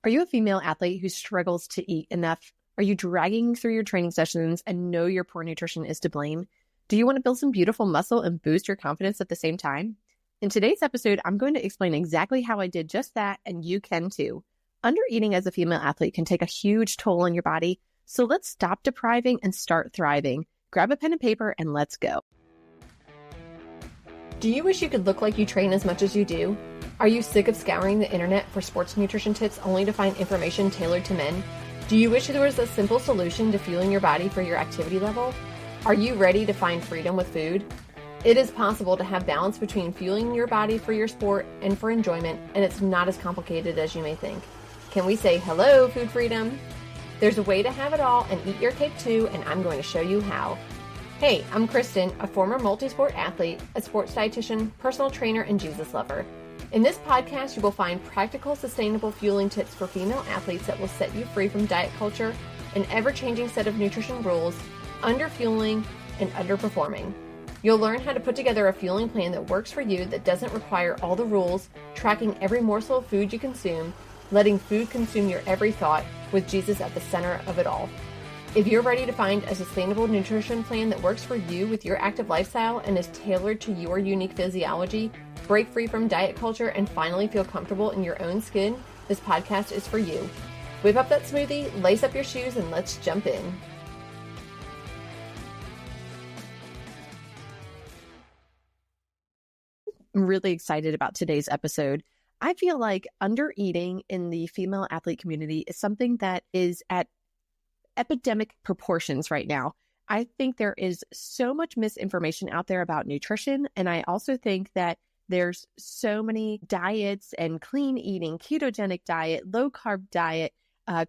Are you a female athlete who struggles to eat enough? Are you dragging through your training sessions and know your poor nutrition is to blame? Do you want to build some beautiful muscle and boost your confidence at the same time? In today's episode, I'm going to explain exactly how I did just that, and you can too. Undereating as a female athlete can take a huge toll on your body, so let's stop depriving and start thriving. Grab a pen and paper and let's go. Do you wish you could look like you train as much as you do? Are you sick of scouring the internet for sports nutrition tips only to find information tailored to men? Do you wish there was a simple solution to fueling your body for your activity level? Are you ready to find freedom with food? It is possible to have balance between fueling your body for your sport and for enjoyment, and it's not as complicated as you may think. Can we say hello, food freedom? There's a way to have it all and eat your cake too, and I'm going to show you how. Hey, I'm Kristen, a former multi-sport athlete, a sports dietitian, personal trainer, and Jesus lover. In this podcast, you will find practical, sustainable fueling tips for female athletes that will set you free from diet culture, an ever-changing set of nutrition rules, underfueling, and underperforming. You'll learn how to put together a fueling plan that works for you, that doesn't require all the rules, tracking every morsel of food you consume, letting food consume your every thought, with Jesus at the center of it all. If you're ready to find a sustainable nutrition plan that works for you with your active lifestyle and is tailored to your unique physiology, break free from diet culture, and finally feel comfortable in your own skin, this podcast is for you. Whip up that smoothie, lace up your shoes, and let's jump in. I'm really excited about today's episode. I feel like undereating in the female athlete community is something that is at epidemic proportions right now. I think there is so much misinformation out there about nutrition, and I also think that there's so many diets and clean eating, ketogenic diet, low carb diet,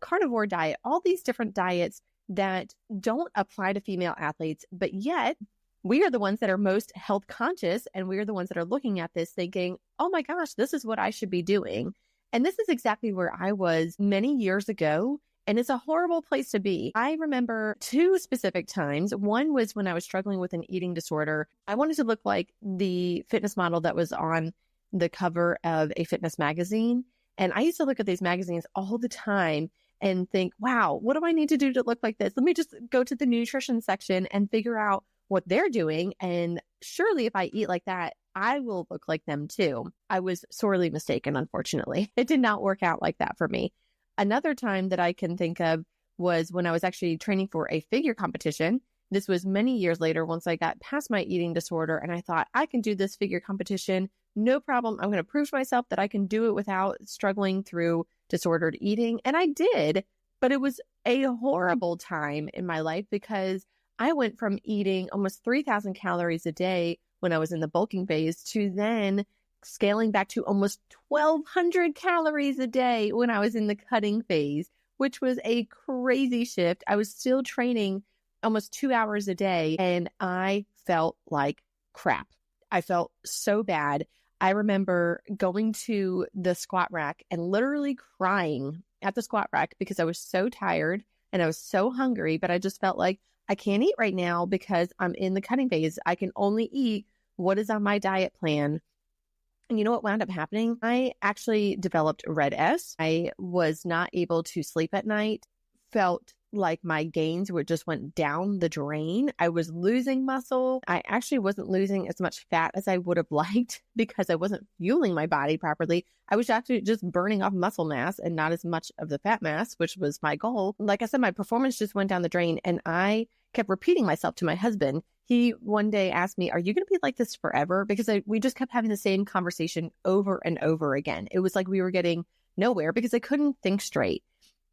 carnivore diet, all these different diets that don't apply to female athletes, but yet we are the ones that are most health conscious, and we are the ones that are looking at this thinking, oh my gosh, this is what I should be doing. And this is exactly where I was many years ago. And it's a horrible place to be. I remember two specific times. One was when I was struggling with an eating disorder. I wanted to look like the fitness model that was on the cover of a fitness magazine. And I used to look at these magazines all the time and think, wow, what do I need to do to look like this? Let me just go to the nutrition section and figure out what they're doing. And surely if I eat like that, I will look like them too. I was sorely mistaken, unfortunately. It did not work out like that for me. Another time that I can think of was when I was actually training for a figure competition. This was many years later once I got past my eating disorder, and I thought, I can do this figure competition, no problem. I'm going to prove to myself that I can do it without struggling through disordered eating. And I did, but it was a horrible time in my life because I went from eating almost 3,000 calories a day when I was in the bulking phase to then scaling back to almost 1,200 calories a day when I was in the cutting phase, which was a crazy shift. I was still training almost 2 hours a day, and I felt like crap. I felt so bad. I remember going to the squat rack and literally crying at the squat rack because I was so tired and I was so hungry, but I just felt like I can't eat right now because I'm in the cutting phase. I can only eat what is on my diet plan. And you know what wound up happening? I actually developed red S. I was not able to sleep at night, felt like my gains just went down the drain. I was losing muscle. I actually wasn't losing as much fat as I would have liked because I wasn't fueling my body properly. I was actually just burning off muscle mass and not as much of the fat mass, which was my goal. Like I said, my performance just went down the drain, and I kept repeating myself to my husband. He one day asked me, are you going to be like this forever? Because we just kept having the same conversation over and over again. It was like we were getting nowhere because I couldn't think straight.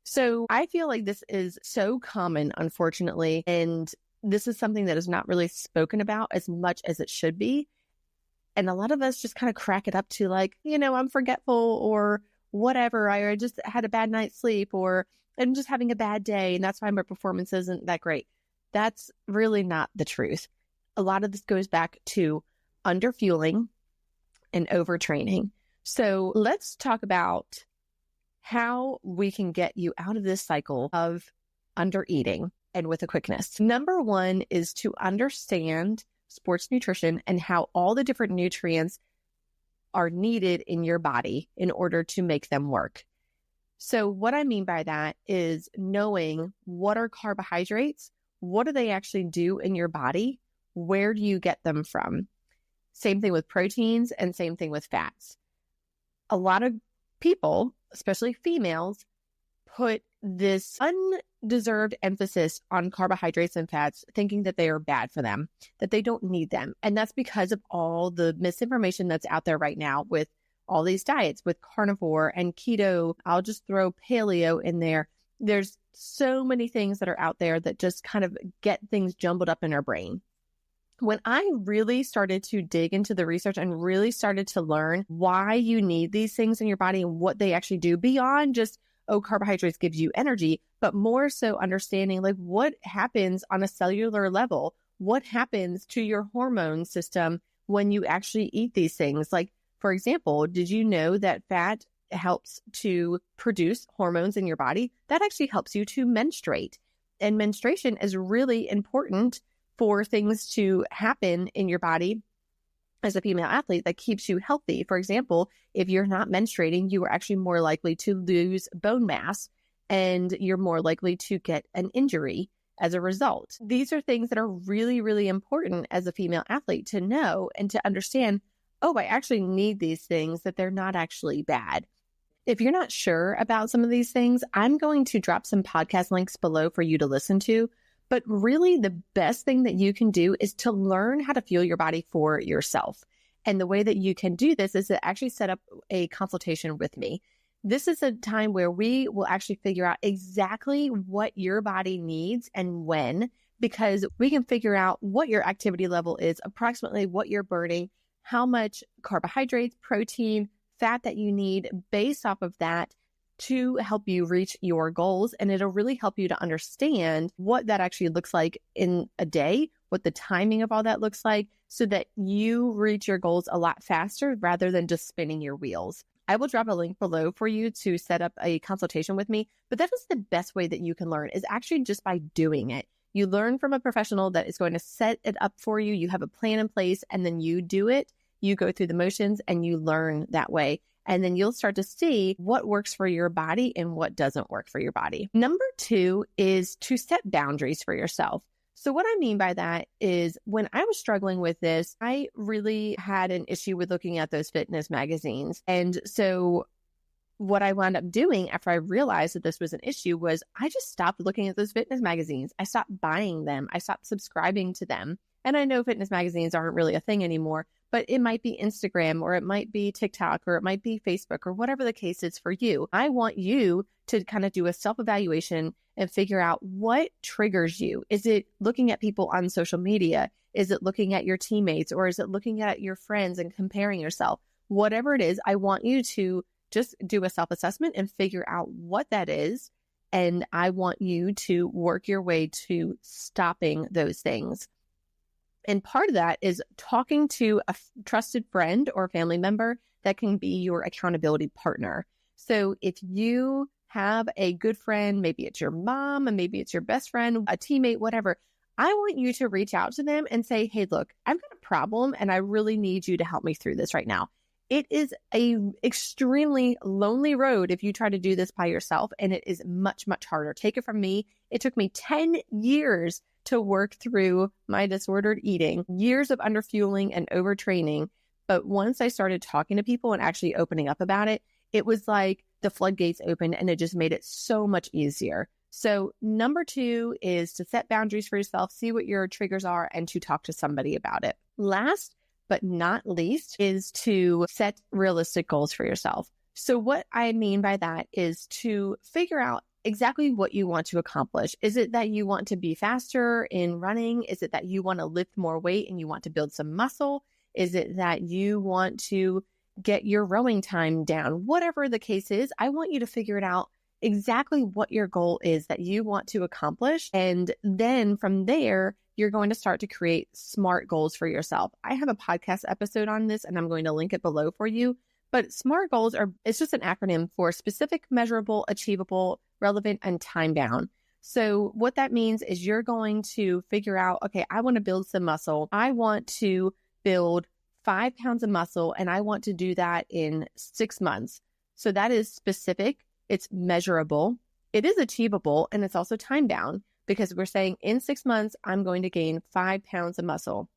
So I feel like this is so common, unfortunately, and this is something that is not really spoken about as much as it should be. And a lot of us just kind of crack it up to like, I'm forgetful or whatever. I just had a bad night's sleep, or I'm just having a bad day, and that's why my performance isn't that great. That's really not the truth. A lot of this goes back to underfueling and overtraining. So let's talk about how we can get you out of this cycle of undereating and with a quickness. Number one is to understand sports nutrition and how all the different nutrients are needed in your body in order to make them work. So what I mean by that is knowing what are carbohydrates, what do they actually do in your body, where do you get them from? Same thing with proteins and same thing with fats. A lot of people, especially females, put this undeserved emphasis on carbohydrates and fats, thinking that they are bad for them, that they don't need them. And that's because of all the misinformation that's out there right now with all these diets, with carnivore and keto. I'll just throw paleo in there. There's so many things that are out there that just kind of get things jumbled up in our brain. When I really started to dig into the research and really started to learn why you need these things in your body and what they actually do beyond just, oh, carbohydrates gives you energy, but more so understanding like what happens on a cellular level, what happens to your hormone system when you actually eat these things. Like, for example, did you know that fat helps to produce hormones in your body? That actually helps you to menstruate. And menstruation is really important for things to happen in your body as a female athlete that keeps you healthy. For example, if you're not menstruating, you are actually more likely to lose bone mass and you're more likely to get an injury as a result. These are things that are really, really important as a female athlete to know and to understand, oh, I actually need these things, that they're not actually bad. If you're not sure about some of these things, I'm going to drop some podcast links below for you to listen to. But really, the best thing that you can do is to learn how to fuel your body for yourself. And the way that you can do this is to actually set up a consultation with me. This is a time where we will actually figure out exactly what your body needs and when, because we can figure out what your activity level is, approximately what you're burning, how much carbohydrates, protein, fat that you need based off of that, to help you reach your goals. And it'll really help you to understand what that actually looks like in a day, what the timing of all that looks like, so that you reach your goals a lot faster rather than just spinning your wheels. I will drop a link below for you to set up a consultation with me, but that is the best way that you can learn, is actually just by doing it. You learn from a professional that is going to set it up for you. You have a plan in place and then you do it. You go through the motions and you learn that way. And then you'll start to see what works for your body and what doesn't work for your body. Number 2 is to set boundaries for yourself. So what I mean by that is when I was struggling with this, I really had an issue with looking at those fitness magazines. And so what I wound up doing after I realized that this was an issue was I just stopped looking at those fitness magazines. I stopped buying them. I stopped subscribing to them. And I know fitness magazines aren't really a thing anymore, but it might be Instagram or it might be TikTok or it might be Facebook or whatever the case is for you. I want you to kind of do a self-evaluation and figure out what triggers you. Is it looking at people on social media? Is it looking at your teammates, or is it looking at your friends and comparing yourself? Whatever it is, I want you to just do a self-assessment and figure out what that is. And I want you to work your way to stopping those things. And part of that is talking to a trusted friend or family member that can be your accountability partner. So if you have a good friend, maybe it's your mom and maybe it's your best friend, a teammate, whatever, I want you to reach out to them and say, hey, look, I've got a problem and I really need you to help me through this right now. It is a extremely lonely road if you try to do this by yourself, and it is much, much harder. Take it from me. It took me 10 years to work through my disordered eating, years of underfueling and overtraining. But once I started talking to people and actually opening up about it, it was like the floodgates opened and it just made it so much easier. So number 2 is to set boundaries for yourself, see what your triggers are, and to talk to somebody about it. Last but not least is to set realistic goals for yourself. So what I mean by that is to figure out exactly what you want to accomplish. Is it that you want to be faster in running? Is it that you want to lift more weight and you want to build some muscle? Is it that you want to get your rowing time down? Whatever the case is, I want you to figure it out exactly what your goal is that you want to accomplish. And then from there, you're going to start to create SMART goals for yourself. I have a podcast episode on this and I'm going to link it below for you. But SMART goals it's just an acronym for specific, measurable, achievable, relevant, and time-bound. So what that means is you're going to figure out, okay, I want to build some muscle. I want to build 5 pounds of muscle and I want to do that in 6 months. So that is specific, it's measurable, it is achievable, and it's also time bound because we're saying in 6 months, I'm going to gain 5 pounds of muscle.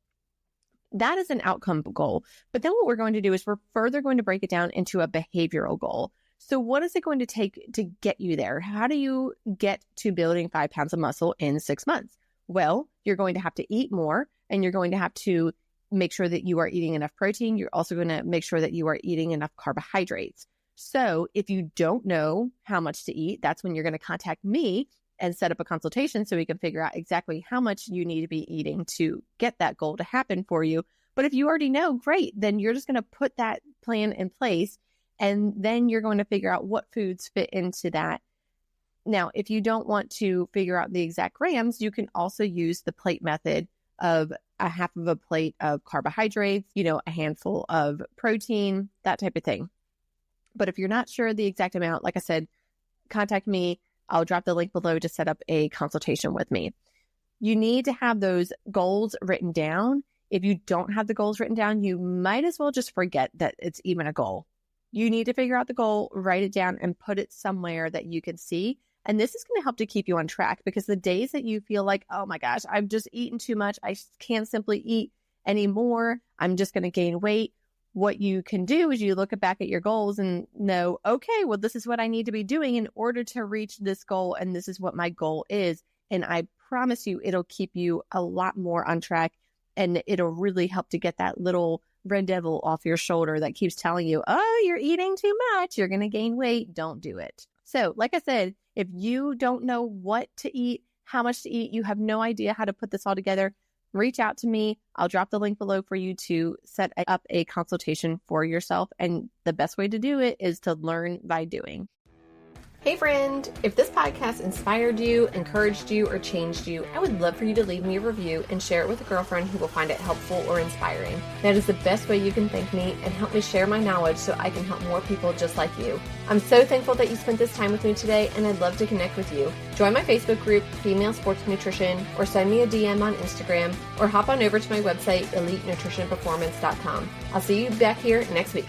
That is an outcome goal. But then what we're going to do is we're further going to break it down into a behavioral goal. So what is it going to take to get you there? How do you get to building 5 pounds of muscle in 6 months? Well, you're going to have to eat more, and you're going to have to make sure that you are eating enough protein. You're also going to make sure that you are eating enough carbohydrates. So if you don't know how much to eat, that's when you're going to contact me and set up a consultation so we can figure out exactly how much you need to be eating to get that goal to happen for you. But if you already know, great, then you're just going to put that plan in place, and then you're going to figure out what foods fit into that. Now, if you don't want to figure out the exact grams, you can also use the plate method of a half of a plate of carbohydrates, a handful of protein, that type of thing. But if you're not sure the exact amount, like I said, contact me. I'll drop the link below to set up a consultation with me. You need to have those goals written down. If you don't have the goals written down, you might as well just forget that it's even a goal. You need to figure out the goal, write it down, and put it somewhere that you can see. And this is going to help to keep you on track, because the days that you feel like, oh my gosh, I've just eaten too much, I can't simply eat anymore, I'm just going to gain weight. What you can do is you look back at your goals and know, okay, well, this is what I need to be doing in order to reach this goal. And this is what my goal is. And I promise you, it'll keep you a lot more on track, and it'll really help to get that little red devil off your shoulder that keeps telling you, oh, you're eating too much, you're going to gain weight. Don't do it. So like I said, if you don't know what to eat, how much to eat, you have no idea how to put this all together, reach out to me. I'll drop the link below for you to set up a consultation for yourself. And the best way to do it is to learn by doing. Hey friend, if this podcast inspired you, encouraged you, or changed you, I would love for you to leave me a review and share it with a girlfriend who will find it helpful or inspiring. That is the best way you can thank me and help me share my knowledge so I can help more people just like you. I'm so thankful that you spent this time with me today, and I'd love to connect with you. Join my Facebook group, Female Sports Nutrition, or send me a DM on Instagram, or hop on over to my website, EliteNutritionPerformance.com. I'll see you back here next week.